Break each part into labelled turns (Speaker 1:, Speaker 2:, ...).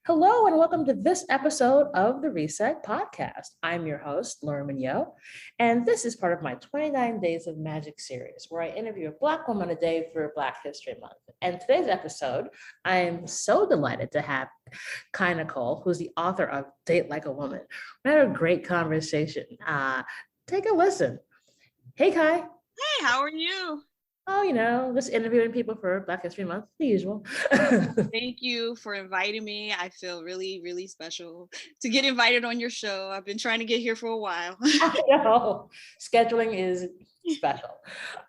Speaker 1: Hello and welcome to this episode of the Reset Podcast. I'm your host, Laura Mignot, and this is part of my 29 Days of Magic series where I interview a Black woman a day through Black History Month. And today's episode, I am so delighted to have Kai Nicole, who's the author of Date Like a Woman. We had a great conversation. Take a listen. Hey, Kai.
Speaker 2: Hey, how are you?
Speaker 1: Oh, just interviewing people for Black History Month, the usual.
Speaker 2: Thank you for inviting me. I feel really, really special to get invited on your show. I've been trying to get here for a while.
Speaker 1: I know. Scheduling is special.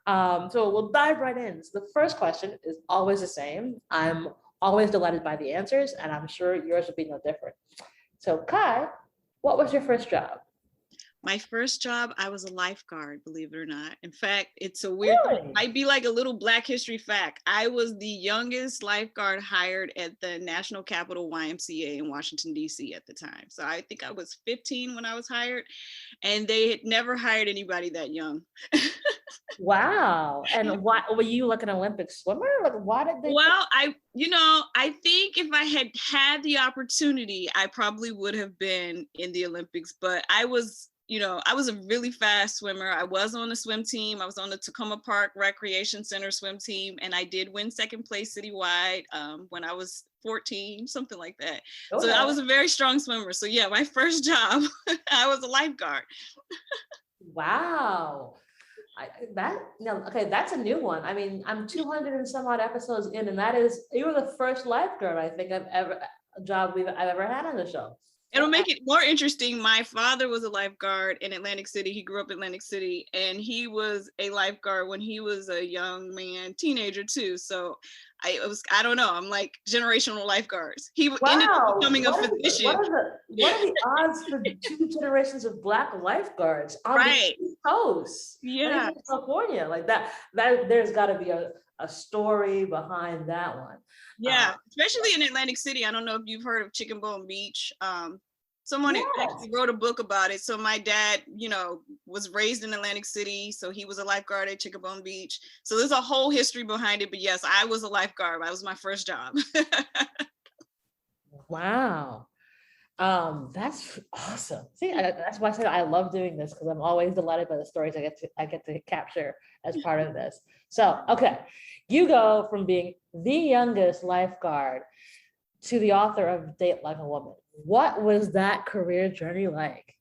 Speaker 1: So we'll dive right in. So the first question is always the same. I'm always delighted by the answers, and I'm sure yours will be no different. So Kai, what was your first job?
Speaker 2: My first job, I was a lifeguard, believe it or not. In fact, it's a weird, might be like a little Black history fact. I was the youngest lifeguard hired at the National Capital YMCA in Washington, D.C. at the time. So I think I was 15 when I was hired, and they had never hired anybody that young.
Speaker 1: Wow. And why were you like an Olympic swimmer? Like, why did they?
Speaker 2: Well, I think if I had had the opportunity, I probably would have been in the Olympics, but I was a really fast swimmer. I was on the swim team. I was on the Tacoma Park Recreation Center swim team, and I did win second place citywide when I was 14, something like that. Oh, so I was a very strong swimmer. So yeah, my first job, I was a lifeguard.
Speaker 1: Wow. That's a new one. I mean, I'm 200 and some odd episodes in, and you were the first lifeguard I've ever had on the show.
Speaker 2: It'll make it more interesting. My father was a lifeguard in Atlantic City. He grew up in Atlantic City, and he was a lifeguard when he was a young man, teenager too. So I don't know. I'm like generational lifeguards. He ended up becoming a physician.
Speaker 1: What are the odds for 2 generations of Black lifeguards on the East Coast?
Speaker 2: Yeah,
Speaker 1: in California, like that. There's got to be a story behind that one.
Speaker 2: Yeah, especially in Atlantic City. I don't know if you've heard of Chicken Bone Beach. Someone actually wrote a book about it. So my dad, was raised in Atlantic City. So he was a lifeguard at Chicken Bone Beach. So there's a whole history behind it. But yes, I was a lifeguard. That was my first job.
Speaker 1: Wow. That's awesome. See, that's why I said I love doing this, because I'm always delighted by the stories I get to capture as part of this. So, okay, you go from being the youngest lifeguard to the author of Date Like a Woman. What was that career journey like?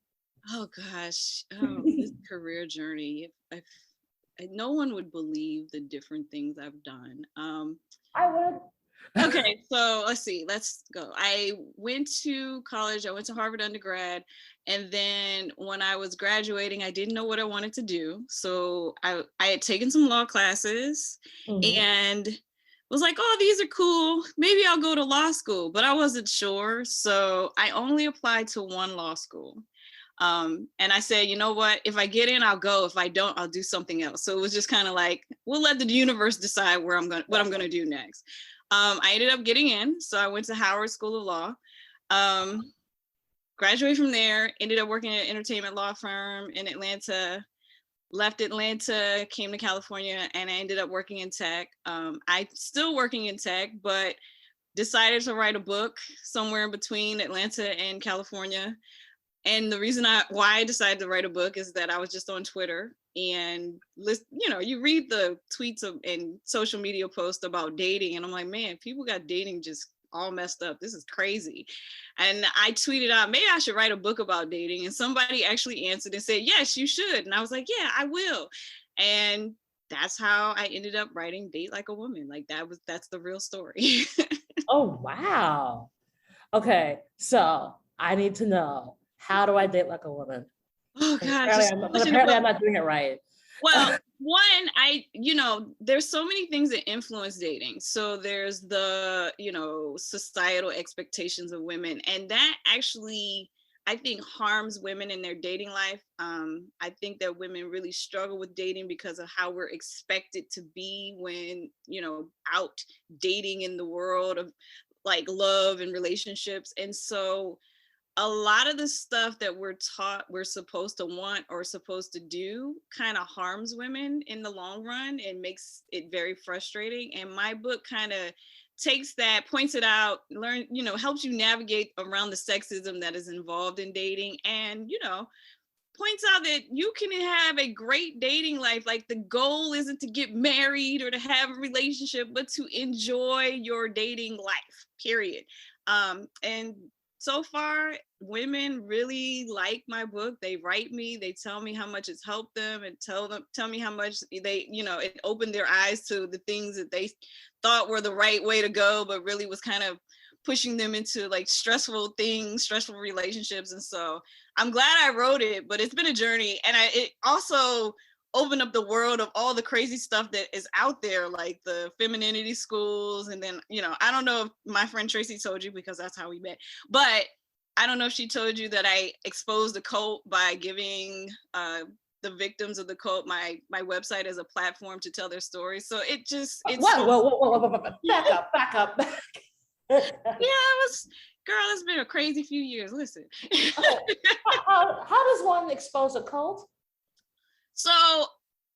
Speaker 2: Oh gosh, this career journey. No one would believe the different things I've done.
Speaker 1: I would.
Speaker 2: Okay, so let's go. I went to college. I went to Harvard undergrad, and then when I was graduating, I didn't know what I wanted to do. So I had taken some law classes, and was like, oh, these are cool. Maybe I'll go to law school, but I wasn't sure. So I only applied to one law school. And I said, you know what, if I get in, I'll go. If I don't, I'll do something else. So it was just kind of like, we'll let the universe decide what I'm going to do next. I ended up getting in. So I went to Howard School of Law, graduated from there, ended up working at an entertainment law firm in Atlanta. Left Atlanta, came to California, and I ended up working in tech. I'm still working in tech, but decided to write a book somewhere in between Atlanta and California. And the reason why I decided to write a book is that I was just on Twitter, and you read the tweets and social media posts about dating, and I'm like, man, people got dating just all messed up. This is crazy. And I tweeted out, maybe I should write a book about dating. And somebody actually answered and said, yes, you should. And I was like, yeah, I will. And that's how I ended up writing Date Like a Woman. Like that's the real story.
Speaker 1: Oh, wow. Okay. So I need to know, how do I date like a woman?
Speaker 2: Oh gosh.
Speaker 1: Apparently I'm not doing it right.
Speaker 2: Well, there's so many things that influence dating. So there's the, societal expectations of women, and that actually, I think, harms women in their dating life. I think that women really struggle with dating because of how we're expected to be when, out dating in the world of like love and relationships. And so a lot of the stuff that we're taught we're supposed to want or supposed to do kind of harms women in the long run and makes it very frustrating. And my book kind of takes that, points it out, helps you navigate around the sexism that is involved in dating, and points out that you can have a great dating life. Like, the goal isn't to get married or to have a relationship, but to enjoy your dating life, period. And so far, women really like my book. They write me, they tell me how much it's helped them, and tell me how much it opened their eyes to the things that they thought were the right way to go, but really was kind of pushing them into like stressful relationships. And so I'm glad I wrote it, but it's been a journey. And it also opened up the world of all the crazy stuff that is out there, like the femininity schools. And then, I don't know if my friend Tracy told you, because that's how we met, but I don't know if she told you that I exposed the cult by giving the victims of the cult my website as a platform to tell their stories. So it's
Speaker 1: whoa, back up.
Speaker 2: Yeah, it's been a crazy few years. Listen.
Speaker 1: How does one expose a cult?
Speaker 2: So,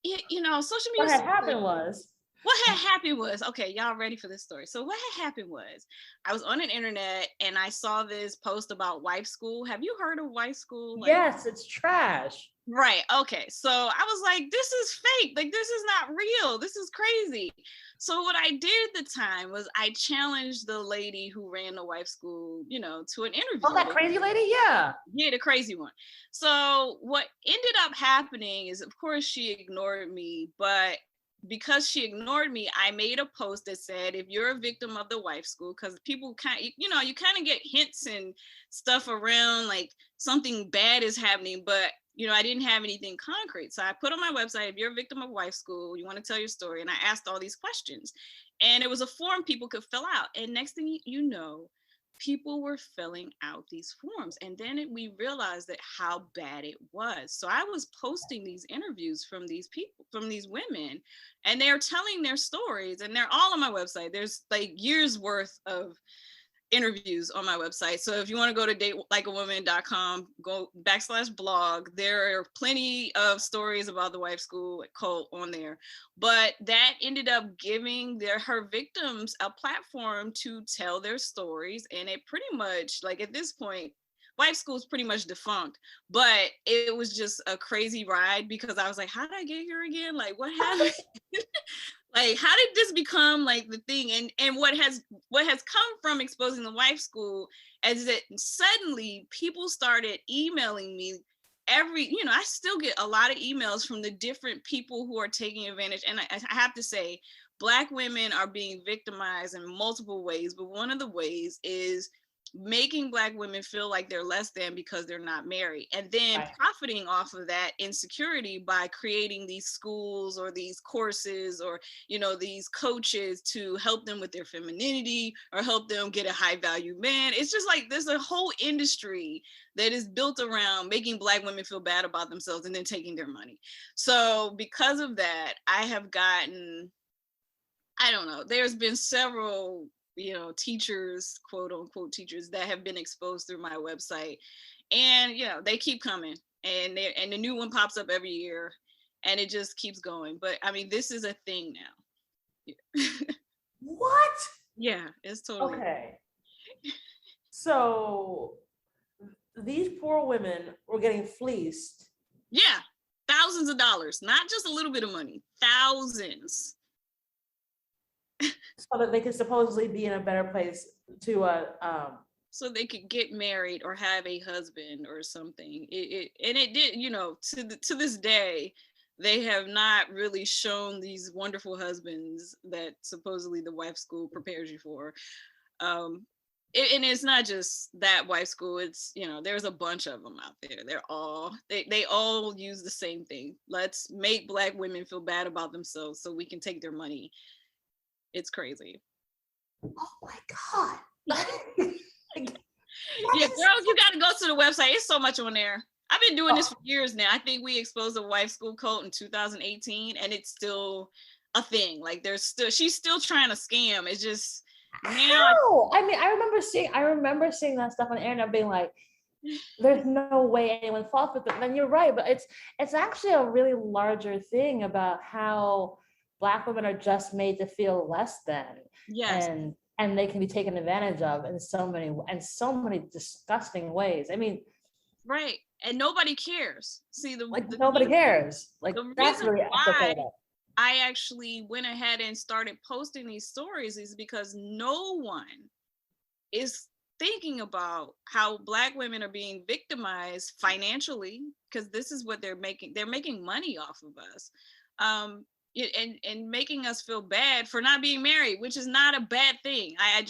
Speaker 2: social media. What had happened was, okay, y'all ready for this story? So what had happened was, I was on an internet and I saw this post about wife school. Have you heard of wife school?
Speaker 1: Yes, it's trash.
Speaker 2: Right. Okay. So I was like, this is fake. Like, this is not real. This is crazy. So what I did at the time was I challenged the lady who ran the wife school, to an interview.
Speaker 1: Oh, that crazy lady? Yeah.
Speaker 2: Yeah, the crazy one. So what ended up happening is, of course, she ignored me, but because she ignored me, I made a post that said, if you're a victim of the wife school, because people you kind of get hints and stuff around, like something bad is happening, but I didn't have anything concrete. So I put on my website, if you're a victim of wife school, you want to tell your story. And I asked all these questions, and it was a form people could fill out. And next thing you know, people were filling out these forms. And then we realized that how bad it was. So I was posting these interviews from these people, from these women, and they're telling their stories, and they're all on my website. There's like years worth of interviews on my website. So if you want to go to datelikeawoman.com, go /blog, there are plenty of stories about the wife school cult on there. But that ended up giving her victims a platform to tell their stories. And it pretty much, like, at this point, wife school is pretty much defunct, but it was just a crazy ride, because I was like, how did I get here again? Like, what happened? Like, how did this become like the thing? And what has come from exposing the wife school is that suddenly people started emailing me I still get a lot of emails from the different people who are taking advantage. And I have to say, Black women are being victimized in multiple ways, but one of the ways is making Black women feel like they're less than because they're not married, and then profiting off of that insecurity by creating these schools or these courses or these coaches to help them with their femininity or help them get a high value man. It's just like there's a whole industry that is built around making Black women feel bad about themselves and then taking their money. So because of that, I have gotten, I don't know, there's been several teachers, quote unquote teachers, that have been exposed through my website, and they keep coming, and the new one pops up every year, and it just keeps going. But I mean, this is a thing now.
Speaker 1: What?
Speaker 2: Yeah, it's totally
Speaker 1: okay. So these poor women were getting fleeced.
Speaker 2: Yeah, thousands of dollars, not just a little bit of money, thousands.
Speaker 1: So that they could supposedly be in a better place to
Speaker 2: so they could get married or have a husband or something. It did, to this day, they have not really shown these wonderful husbands that supposedly the wife school prepares you for. And it's not just that wife school, it's there's a bunch of them out there. They all use the same thing. Let's make Black women feel bad about themselves so we can take their money. It's crazy.
Speaker 1: Oh my God.
Speaker 2: Yeah, girls, you got to go to the website. It's so much on there. I've been doing this for years now. I think we exposed the wife school cult in 2018, and it's still a thing. Like, she's still trying to scam. It's just
Speaker 1: now. I mean, I remember seeing that stuff on the internet, being like, there's no way anyone falls with it. And you're right, but it's actually a really larger thing about how Black women are just made to feel less than.
Speaker 2: Yes.
Speaker 1: and they can be taken advantage of in so many disgusting ways. I mean,
Speaker 2: right. And nobody cares. See,
Speaker 1: like nobody cares. Like
Speaker 2: the
Speaker 1: that's
Speaker 2: reason
Speaker 1: really
Speaker 2: why
Speaker 1: episode.
Speaker 2: I actually went ahead and started posting these stories is because no one is thinking about how Black women are being victimized financially, because this is what they're making. They're making money off of us. And making us feel bad for not being married, which is not a bad thing. I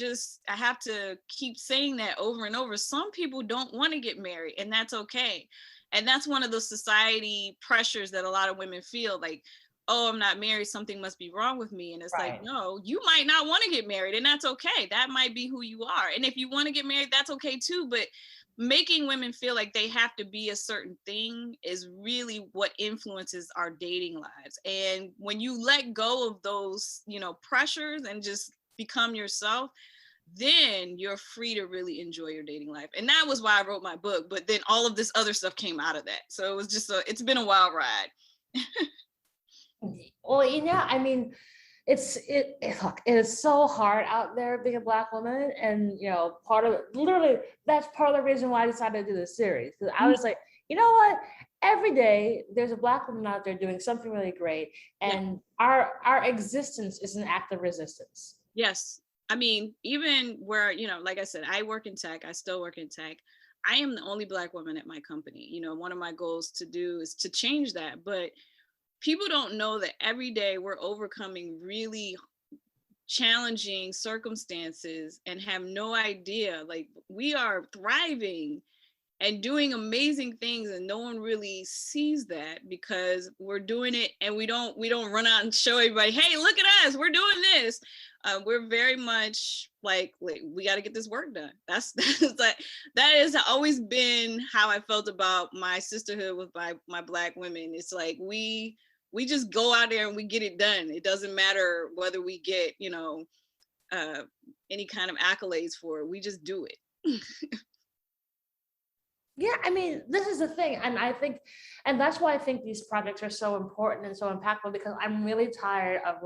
Speaker 2: have to keep saying that over and over. Some people don't want to get married, and that's okay. And that's one of the society pressures that a lot of women feel, like, oh, I'm not married, something must be wrong with me. And it's
Speaker 1: Right.
Speaker 2: like, no, you might not want to get married, and that's okay. That might be who you are. And if you want to get married, that's okay too. But making women feel like they have to be a certain thing is really what influences our dating lives. And when you let go of those, pressures and just become yourself, then you're free to really enjoy your dating life. And that was why I wrote my book. But then all of this other stuff came out of that. So it was just it's been a wild ride.
Speaker 1: Well, I mean, look, it is so hard out there being a Black woman, and that's part of the reason why I decided to do this series, because I was like, you know what, every day there's a Black woman out there doing something really great, and our existence is an act of resistance.
Speaker 2: Yes. I mean, even where, like I said, I work in tech, I still work in tech. I am the only Black woman at my company. One of my goals to do is to change that. But people don't know that every day we're overcoming really challenging circumstances and have no idea. Like, we are thriving and doing amazing things, and no one really sees that because we're doing it, and we don't run out and show everybody, hey, look at us, we're doing this. We're very much like we got to get this work done. That has always been how I felt about my sisterhood with my Black women. It's like we just go out there and we get it done. It doesn't matter whether we get any kind of accolades for it. We just do it.
Speaker 1: Yeah, I mean, this is the thing. And that's why I think these projects are so important and so impactful, because I'm really tired of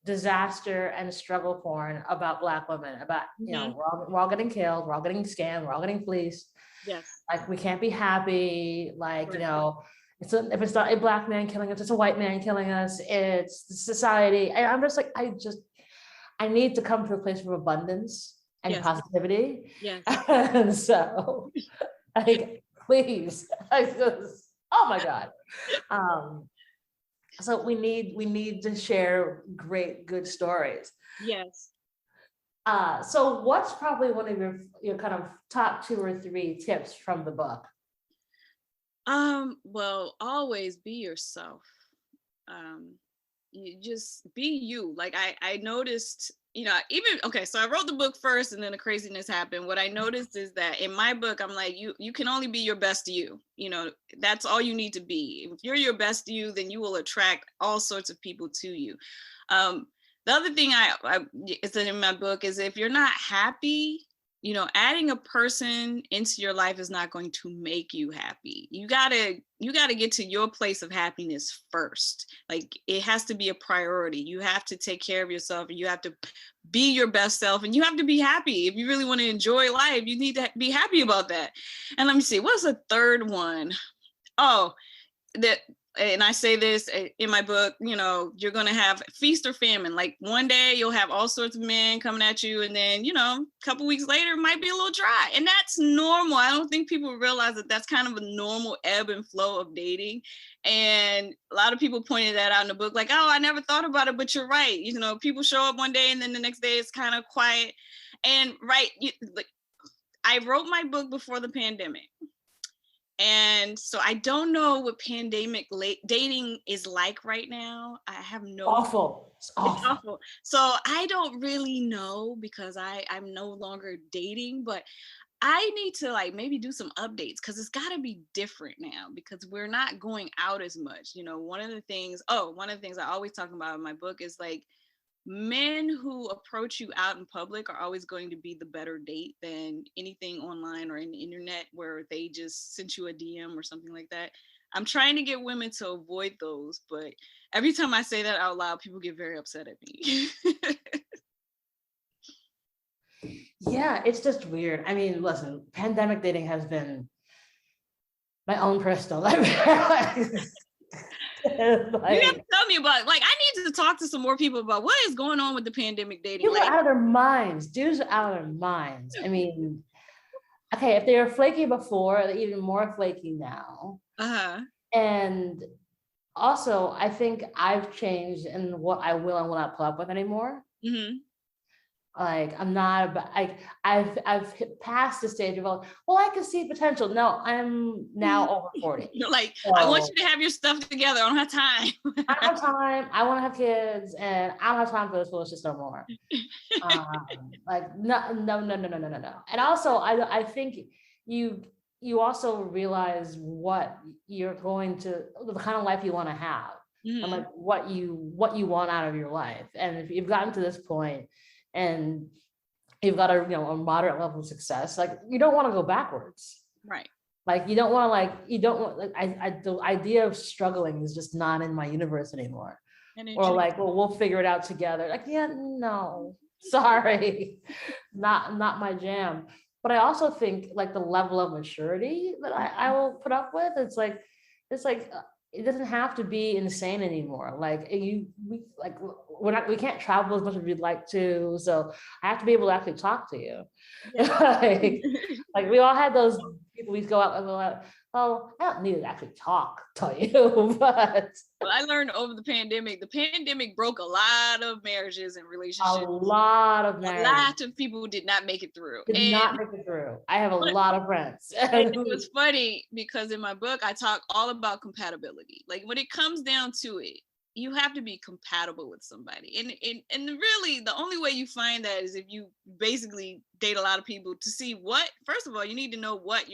Speaker 1: disaster and struggle porn about Black women, about, we're all getting killed, we're all getting scammed, we're all getting fleeced.
Speaker 2: Yes.
Speaker 1: Like, we can't be happy. Like,
Speaker 2: right.
Speaker 1: if it's not a Black man killing us, it's a white man killing us. It's society. And I'm just like, I need to come to a place of abundance and positivity.
Speaker 2: Yes.
Speaker 1: And so, please, oh my God. So we need to share good stories.
Speaker 2: Yes.
Speaker 1: So what's probably one of your kind of top 2 or 3 tips from the book?
Speaker 2: Well, always be yourself. You just be you. Like I noticed, so I wrote the book first and then the craziness happened. What I noticed is that in my book, I'm like, you can only be your best you. That's all you need to be. If you're your best you, then you will attract all sorts of people to you. The other thing I is in my book is, if you're not happy, adding a person into your life is not going to make you happy. You gotta get to your place of happiness first. Like, it has to be a priority. You have to take care of yourself, and you have to be your best self, and you have to be happy. If you really want to enjoy life, you need to be happy about that. And let me see, what's the third one? Oh, and I say this in my book, you're going to have feast or famine. Like, one day you'll have all sorts of men coming at you, and then, a couple weeks later it might be a little dry. And that's normal. I don't think people realize that that's kind of a normal ebb and flow of dating. And a lot of people pointed that out in the book, like, oh, I never thought about it, but you're right. People show up one day and then the next day it's kind of quiet. And I wrote my book before the pandemic. And so I don't know what pandemic dating is like right now. I have no
Speaker 1: awful. It's
Speaker 2: awful. So I don't really know, because I'm no longer dating, but I need to maybe do some updates, because it's got to be different now, because we're not going out as much. One of the things I always talk about in my book is men who approach you out in public are always going to be the better date than anything online or in the internet where they just sent you a DM or something like that. I'm trying to get women to avoid those, but every time I say that out loud, people get very upset at me.
Speaker 1: Yeah, it's just weird. I mean, listen, pandemic dating has been my own personal life.
Speaker 2: You have
Speaker 1: Like,
Speaker 2: to tell me about like I need to talk to some more people about what is going on with the pandemic dating.
Speaker 1: people are
Speaker 2: Like,
Speaker 1: out of their minds. Dudes are out of their minds. I mean, okay, if they were flaky before, they're even more flaky now.
Speaker 2: uh-huh.
Speaker 1: And also, I think I've changed in what I will and will not put up with anymore.
Speaker 2: Mm-hmm.
Speaker 1: Like I'm not about, I've hit past the stage of like, well, I can see potential. No, I'm now over 40.
Speaker 2: You're like, I want
Speaker 1: So
Speaker 2: you to have your stuff together. I don't have time.
Speaker 1: I don't have time. I want to have kids, and I don't have time for this foolishness no more. Like no, no, no, no, no, no, no, no. And also, I think you you also realize what you're going to, the kind of life you want to have, and
Speaker 2: Mm-hmm.
Speaker 1: like what you want out of your life. And if you've gotten to this point, and you've got a moderate level of success, like you don't want to go backwards.
Speaker 2: Right.
Speaker 1: Like you don't want to you don't want like the idea of struggling is just not in my universe anymore.
Speaker 2: And
Speaker 1: Or
Speaker 2: it
Speaker 1: like, well, we'll figure it out together. Like, yeah, no, sorry, not my jam. But I also think like the level of maturity that I will put up with, it's like it doesn't have to be insane anymore. Like we can't travel as much as we'd like to, so I have to be able to actually talk to you.
Speaker 2: yeah.
Speaker 1: Like we all had those people we go out and go out. Oh, I don't need to actually talk to you, but
Speaker 2: Well, I learned over the pandemic broke a lot of marriages and
Speaker 1: a
Speaker 2: relationships.
Speaker 1: lot of
Speaker 2: A
Speaker 1: marriages
Speaker 2: lot of people did not make it through.
Speaker 1: did not make it through. I have a
Speaker 2: But
Speaker 1: lot of friends.
Speaker 2: and it was funny because in my book I talk all about compatibility. Like when it comes down to it, you have to be compatible with somebody. And really the only way you find that is if you basically date a lot of people to see what, first of all, you need to know what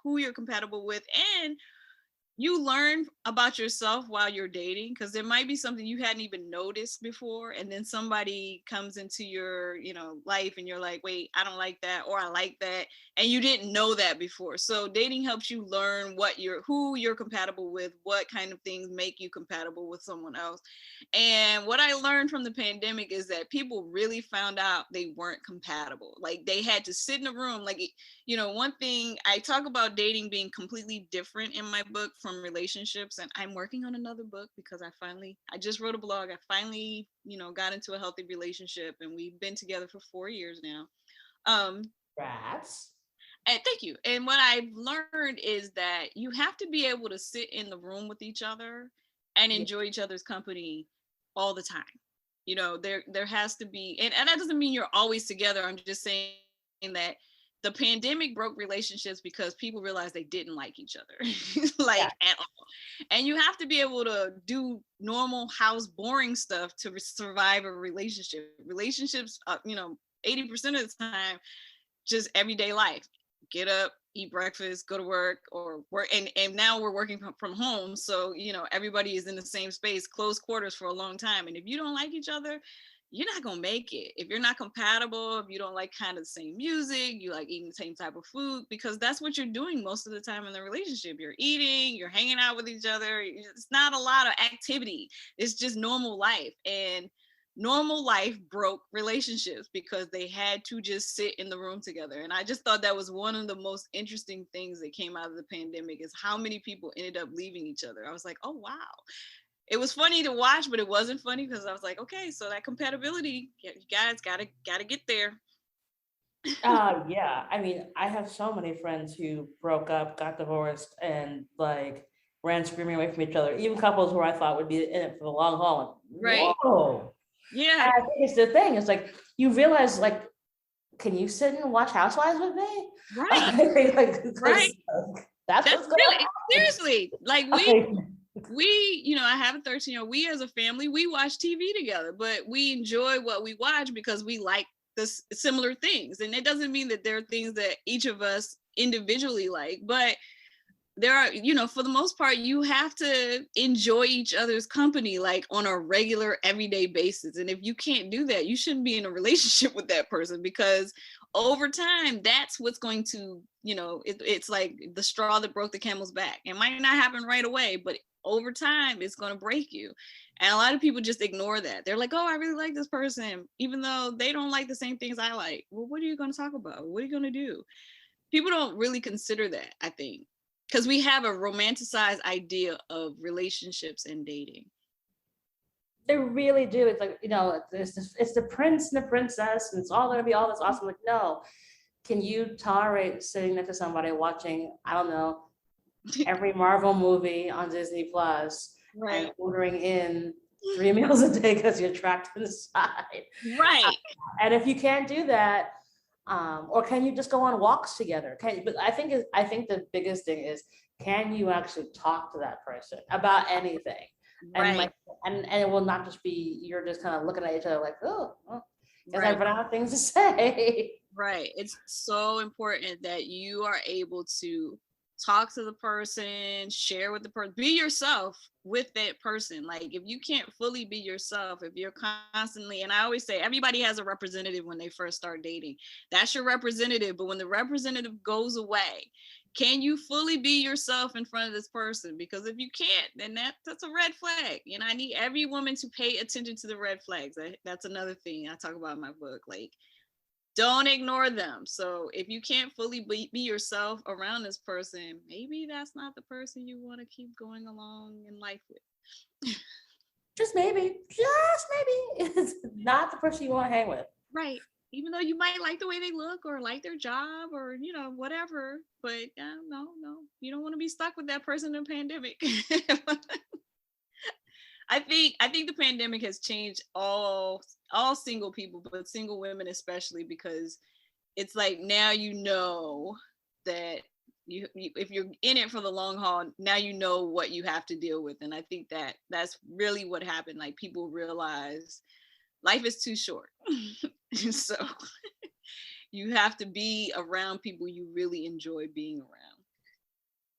Speaker 2: who you're compatible with, and you learn about yourself while you're dating, because there might be something you hadn't even noticed before, and then somebody comes into your life and you're like, wait, I don't like that, or I like that, and you didn't know that before. So dating helps you learn who you're compatible with, what kind of things make you compatible with someone else. And what I learned from the pandemic is that people really found out they weren't compatible. Like they had to sit in a room. Like, one thing I talk about dating being completely different in my book from relationships. And I'm working on another book because I just wrote a blog. I finally, got into a healthy relationship, and we've been together for 4 years now.
Speaker 1: Rats.
Speaker 2: And thank you. And what I've learned is that you have to be able to sit in the room with each other and
Speaker 1: Yeah.
Speaker 2: enjoy each other's company all the time. There has to be, and that doesn't mean you're always together. I'm just saying that the pandemic broke relationships because people realized they didn't like each other, like
Speaker 1: Yeah.
Speaker 2: at all. And you have to be able to do normal house boring stuff to survive a relationship. Relationships, 80% of the time, just everyday life. Get up, eat breakfast, go to work, or work. And now we're working from home. So, everybody is in the same space, close quarters for a long time. And if you don't like each other, you're not going to make it. If you're not compatible, if you don't like kind of the same music, you like eating the same type of food, because that's what you're doing most of the time in the relationship. You're eating, you're hanging out with each other. It's not a lot of activity. It's just normal life. And normal life broke relationships because they had to just sit in the room together. And I just thought that was one of the most interesting things that came out of the pandemic, is how many people ended up leaving each other. I was like, oh wow. It was funny to watch, but it wasn't funny because I was like, okay, so that compatibility, you guys gotta get there.
Speaker 1: Yeah. I mean, I have so many friends who broke up, got divorced, and like ran screaming away from each other. Even couples who I thought would be in it for the long haul.
Speaker 2: Right.
Speaker 1: Whoa.
Speaker 2: Yeah.
Speaker 1: And I think it's the thing. It's like you realize, like, can you sit and watch Housewives with me?
Speaker 2: Right.
Speaker 1: Like,
Speaker 2: Right.
Speaker 1: that's
Speaker 2: That's
Speaker 1: what's going
Speaker 2: really,
Speaker 1: on.
Speaker 2: seriously, like I have a 13-year-old. We as a family, we watch TV together, but we enjoy what we watch because we like the similar things. And it doesn't mean that there are things that each of us individually like, but there are, for the most part, you have to enjoy each other's company like on a regular everyday basis. And if you can't do that, you shouldn't be in a relationship with that person, because over time, that's what's going to, it's like the straw that broke the camel's back. It might not happen right away, but over time it's going to break you. And a lot of people just ignore that. They're like, oh, I really like this person, even though they don't like the same things I like. Well, what are you going to talk about? What are you going to do? People don't really consider that, I think, because we have a romanticized idea of relationships and dating.
Speaker 1: They really do. It's like, it's the prince and the princess, and it's all gonna be all this awesome. Like, no, can you tolerate sitting next to somebody watching, I don't know, every Marvel movie on Disney Plus
Speaker 2: Right.
Speaker 1: and ordering in 3 meals a day because you're trapped inside?
Speaker 2: Right.
Speaker 1: And if you can't do that, or can you just go on walks together? But I think the biggest thing is, can you actually talk to that person about anything? And
Speaker 2: Right.
Speaker 1: and it will not just be you're just kind of looking at each other like, oh, because
Speaker 2: Right.
Speaker 1: I've run out of things to say.
Speaker 2: Right. It's so important that you are able to talk to the person, share with the person, be yourself with that person. Like if you can't fully be yourself, if you're constantly, and I always say everybody has a representative when they first start dating. That's your representative. But when the representative goes away, can you fully be yourself in front of this person? Because if you can't, then that's a red flag. And I need every woman to pay attention to the red flags. That's another thing I talk about in my book. Like, don't ignore them. So if you can't fully be yourself around this person, maybe that's not the person you want to keep going along in life with.
Speaker 1: Just maybe, it's not the person you want to hang with.
Speaker 2: Right. Even though you might like the way they look or like their job or, whatever. But no, you don't want to be stuck with that person in a pandemic. I think the pandemic has changed all single people, but single women especially, because it's like now that if you're in it for the long haul, now you know what you have to deal with. And I think that's really what happened. Like people realize life is too short. So you have to be around people you really enjoy being around.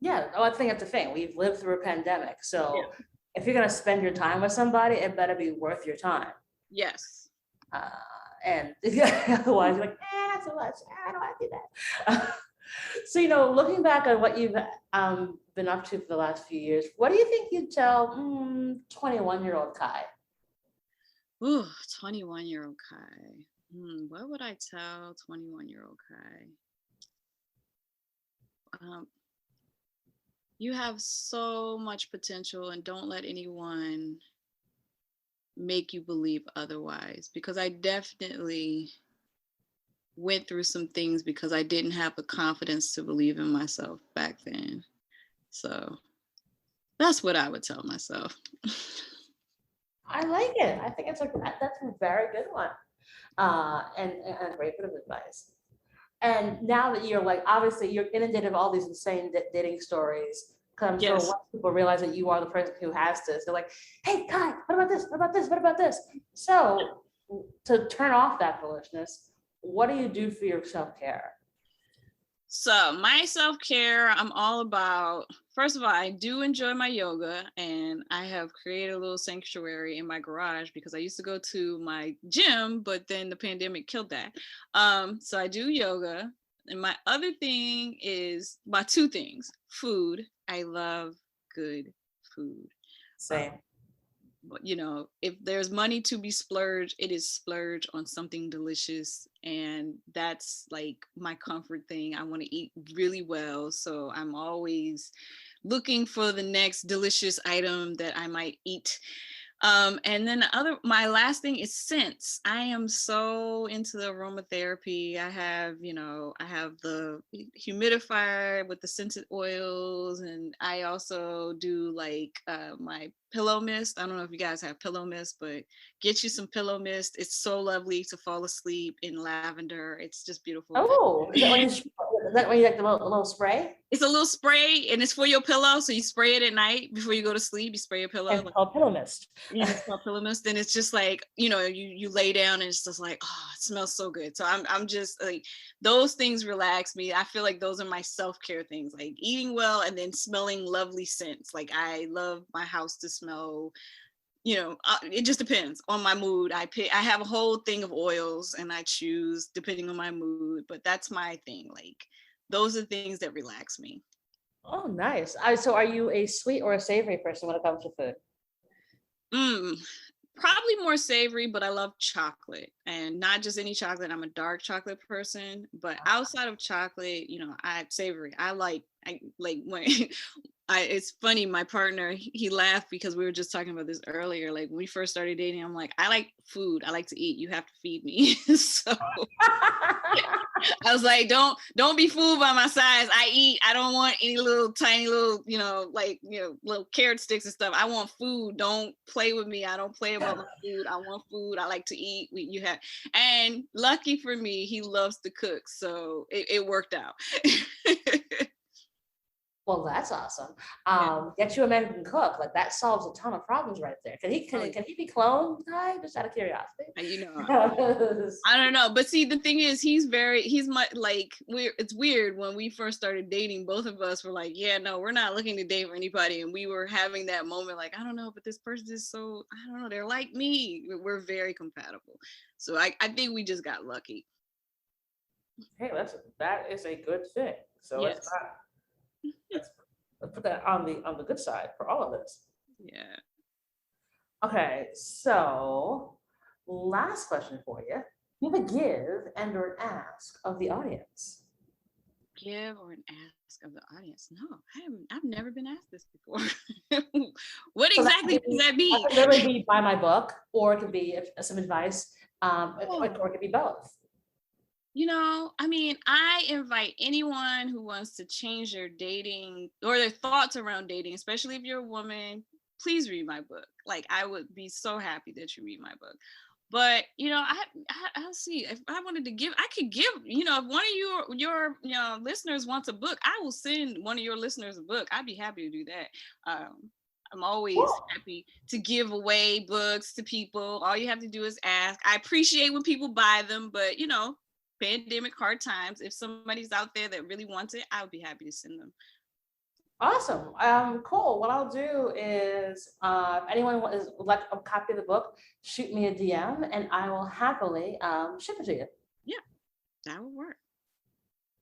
Speaker 1: Yeah, I think that's the thing. We've lived through a pandemic. So
Speaker 2: Yeah.
Speaker 1: if you're going to spend your time with somebody, it better be worth your time.
Speaker 2: Yes.
Speaker 1: And otherwise, you're like, not so much. I don't want to do that. So, looking back on what you've been up to for the last few years, what do you think you'd tell 21-year-old Kai?
Speaker 2: Ooh, 21-year-old Kai. What would I tell 21-year-old Kai? You have so much potential, and don't let anyone make you believe otherwise, because I definitely went through some things because I didn't have the confidence to believe in myself back then. So that's what I would tell myself.
Speaker 1: I like it. I think that's a very good one, and a great bit of advice. And now that you're obviously you're inundated with all these insane dating stories, because I'm sure
Speaker 2: Yes.
Speaker 1: once people realize that you are the person who has this, they're like, hey, Kai, what about this? What about this? What about this? So to turn off that foolishness, what do you do for your self-care?
Speaker 2: So my self-care, I'm all about, first of all, I do enjoy my yoga, and I have created a little sanctuary in my garage because I used to go to my gym, but then the pandemic killed that. So I do yoga. And my other thing is my two things: food. I love good food.
Speaker 1: Same.
Speaker 2: If there's money to be splurged, it is splurge on something delicious. And that's like my comfort thing. I want to eat really well. So I'm always looking for the next delicious item that I might eat. And then my last thing is scents. I am so into the aromatherapy. I have the humidifier with the scented oils, and I also do my pillow mist. I don't know if you guys have pillow mist, but get you some pillow mist. It's so lovely to fall asleep in lavender. It's just beautiful.
Speaker 1: Oh, is that when you like the little spray?
Speaker 2: It's a little spray, and it's for your pillow. So you spray it at night before you go to sleep. You spray your pillow.
Speaker 1: It's called pillow mist.
Speaker 2: And it's called pillow mist. And it's just like, you lay down and it's just like, oh, it smells so good. So I'm just like, those things relax me. I feel like those are my self-care things, like eating well and then smelling lovely scents. Like I love my house to smell, it just depends on my mood. I have a whole thing of oils, and I choose depending on my mood, but that's my thing. Like those are things that relax me.
Speaker 1: Oh, nice. So are you a sweet or a savory person when it comes to food?
Speaker 2: Mm, Probably more savory, but I love chocolate, and not just any chocolate. I'm a dark chocolate person, but outside of chocolate, I savory. I like when it's funny, my partner, he laughed because we were just talking about this earlier. Like when we first started dating, I'm like, I like food. I like to eat. You have to feed me. So I was like, don't be fooled by my size. I eat. I don't want any little tiny little, little carrot sticks and stuff. I want food. Don't play with me. I don't play about my food. I want food. I like to eat. And lucky for me, he loves to cook, so it worked out.
Speaker 1: Well, that's awesome.
Speaker 2: Yeah.
Speaker 1: Get you a man who can cook. Like that solves a ton of problems right there. Can he be cloned, Ty? Just out of curiosity.
Speaker 2: I don't know, but see, the thing is, he's my like weird. It's weird when we first started dating. Both of us were like, yeah, no, we're not looking to date for anybody, and we were having that moment, like, I don't know, but this person is so, I don't know, they're like me. We're very compatible, so I think we just got lucky.
Speaker 1: Hey, that is a good thing. So
Speaker 2: Yes.
Speaker 1: let's put that on the good side for all of this.
Speaker 2: Yeah.
Speaker 1: Okay, so last question for you. Give a give and or an ask of the audience.
Speaker 2: Give or an ask of the audience? No, I've never been asked this before. What
Speaker 1: So
Speaker 2: exactly does that
Speaker 1: that
Speaker 2: mean?
Speaker 1: could literally be buy my book, or it could be some advice, or it could be both.
Speaker 2: I mean, I invite anyone who wants to change their dating or their thoughts around dating, especially if you're a woman, please read my book. Like, I would be so happy that you read my book. But I'll see if I wanted to give. I could give. If one of your listeners wants a book, I will send one of your listeners a book. I'd be happy to do that. I'm always
Speaker 1: Cool.
Speaker 2: happy to give away books to people. All you have to do is ask. I appreciate when people buy them, but pandemic, hard times. If somebody's out there that really wants it, I would be happy to send them.
Speaker 1: Awesome. Cool. What I'll do is, if anyone would like a copy of the book, shoot me a DM and I will happily ship it to you.
Speaker 2: Yeah, that would work.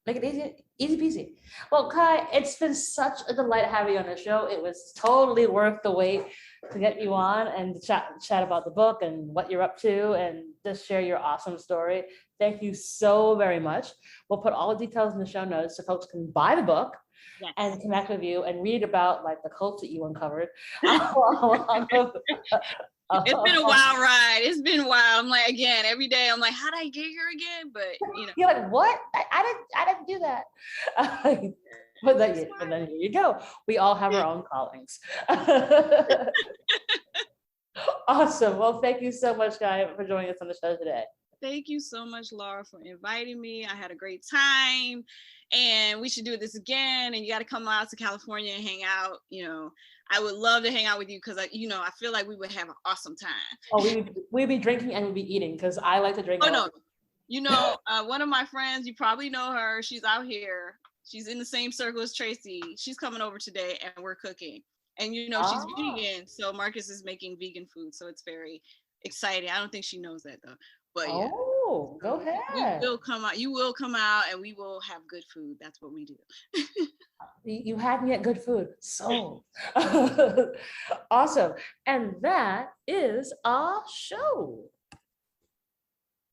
Speaker 1: Make it easy peasy. Well, Kai, it's been such a delight having you on the show. It was totally worth the wait to get you on and chat about the book and what you're up to and just share your awesome story. Thank you so very much. We'll put all the details in the show notes so folks can buy the book. Yes. And connect with you and read about like the cults that you uncovered.
Speaker 2: It's been a wild ride. It's been wild. I'm like, again, every day I'm like, how did I get here again? But
Speaker 1: you're like, what? I didn't do that. But then here you go. We all have our own callings. Awesome. Well, thank you so much, Kai, for joining us on the show today.
Speaker 2: Thank you so much, Laura, for inviting me. I had a great time, and we should do this again. And you got to come out to California and hang out. I would love to hang out with you because I feel like we would have an awesome time.
Speaker 1: Oh, we'd be drinking and we'd be eating because I like to drink.
Speaker 2: Oh no, one of my friends, you probably know her. She's out here. She's in the same circle as Tracy. She's coming over today, and we're cooking. And she's vegan, so Marcus is making vegan food, so it's very exciting. I don't think she knows that though. But yeah.
Speaker 1: Oh, go ahead.
Speaker 2: You will come out and we will have good food. That's what we do.
Speaker 1: You had me at good food. So awesome. And that is our show.